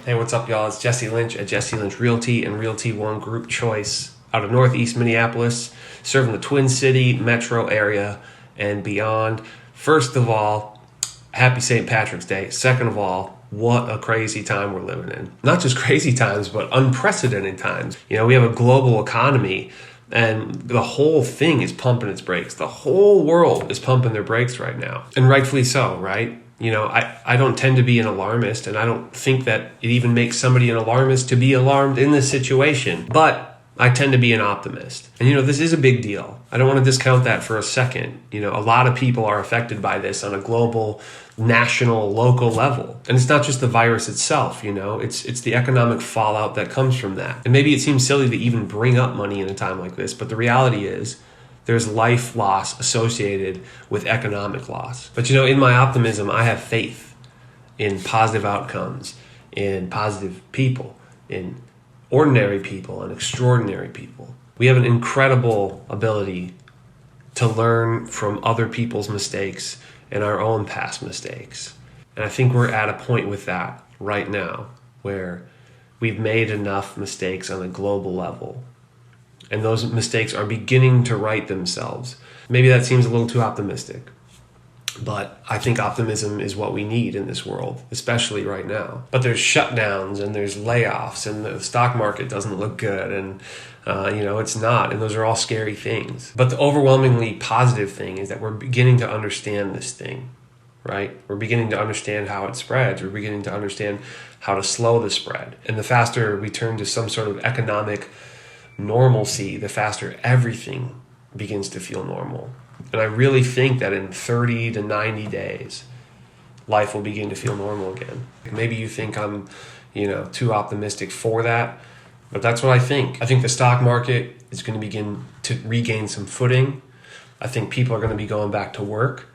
Hey, what's up, y'all? It's Jesse Lynch at Jesse Lynch Realty and Realty One Group Choice out of Northeast Minneapolis, serving the Twin City metro area and beyond. First of all, happy St. Patrick's Day. Second of all, what a crazy time we're living in. Not just crazy times, but unprecedented times. You know, we have a global economy and the whole thing is pumping its brakes. The whole world is pumping their brakes right now. And rightfully so, right? You know, I don't tend to be an alarmist, and I don't think that it even makes somebody an alarmist to be alarmed in this situation. But I tend to be an optimist. And, you know, this is a big deal. I don't want to discount that for a second. You know, a lot of people are affected by this on a global, national, local level. And it's not just the virus itself, you know, it's the economic fallout that comes from that. And maybe it seems silly to even bring up money in a time like this, but the reality is there's life loss associated with economic loss. But, you know, in my optimism, I have faith in positive outcomes, in positive people, in ordinary people and extraordinary people. We have an incredible ability to learn from other people's mistakes and our own past mistakes. And I think we're at a point with that right now where we've made enough mistakes on a global level. And those mistakes are beginning to right themselves. Maybe that seems a little too optimistic, but I think optimism is what we need in this world, especially right now. But there's shutdowns and there's layoffs and the stock market doesn't look good and you know, it's not. And those are all scary things. But the overwhelmingly positive thing is that we're beginning to understand this thing, right? We're beginning to understand how it spreads. We're beginning to understand how to slow the spread. And the faster we turn to some sort of economic normalcy, the faster everything begins to feel normal. And I really think that in 30 to 90 days, life will begin to feel normal again. Maybe you think I'm, you know, too optimistic for that, but that's what I think. I think the stock market is going to begin to regain some footing. I think people are going to be going back to work.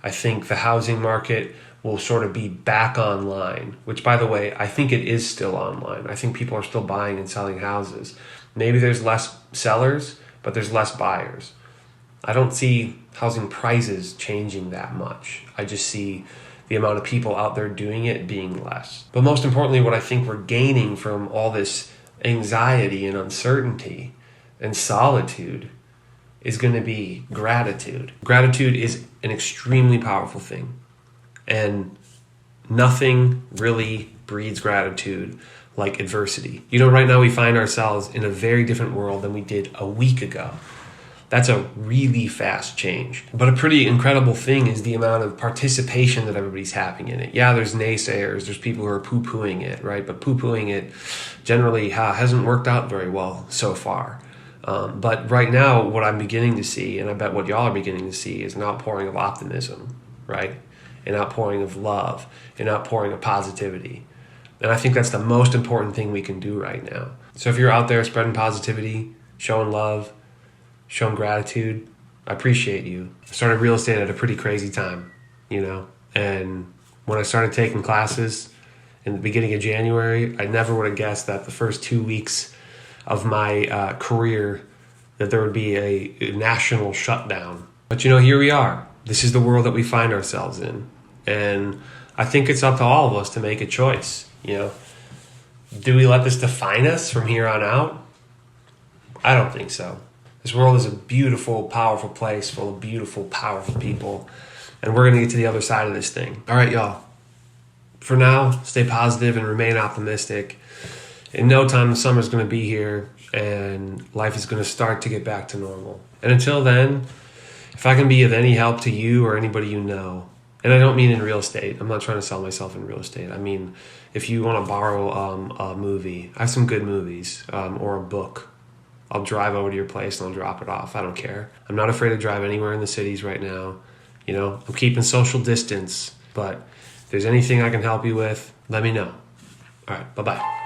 I think the housing market will sort of be back online, which, by the way, I think it is still online. I think people are still buying and selling houses. Maybe there's less sellers, but there's less buyers. I don't see housing prices changing that much. I just see the amount of people out there doing it being less. But most importantly, what I think we're gaining from all this anxiety and uncertainty and solitude is going to be gratitude. Gratitude is an extremely powerful thing. And nothing really breeds gratitude like adversity. You know, right now we find ourselves in a very different world than we did a week ago. That's a really fast change. But a pretty incredible thing is the amount of participation that everybody's having in it. Yeah, there's naysayers, there's people who are poo-pooing it, right? But poo-pooing it generally hasn't worked out very well so far. But right now, what I'm beginning to see, and I bet what y'all are beginning to see, is an outpouring of optimism, right? An outpouring of love, an outpouring of positivity. And I think that's the most important thing we can do right now. So if you're out there spreading positivity, showing love, showing gratitude, I appreciate you. I started real estate at a pretty crazy time, you know? And when I started taking classes in the beginning of January, I never would have guessed that the first 2 weeks of my career that there would be a national shutdown. But you know, here we are. This is the world that we find ourselves in. And I think it's up to all of us to make a choice, you know? Do we let this define us from here on out? I don't think so. This world is a beautiful, powerful place full of beautiful, powerful people. And we're going to get to the other side of this thing. All right, y'all. For now, stay positive and remain optimistic. In no time, the summer's going to be here and life is going to start to get back to normal. And until then, if I can be of any help to you or anybody you know, and I don't mean in real estate. I'm not trying to sell myself in real estate. I mean, if you want to borrow a movie, I have some good movies, or a book. I'll drive over to your place and I'll drop it off. I don't care. I'm not afraid to drive anywhere in the cities right now. You know, I'm keeping social distance, but if there's anything I can help you with, let me know. All right, bye-bye.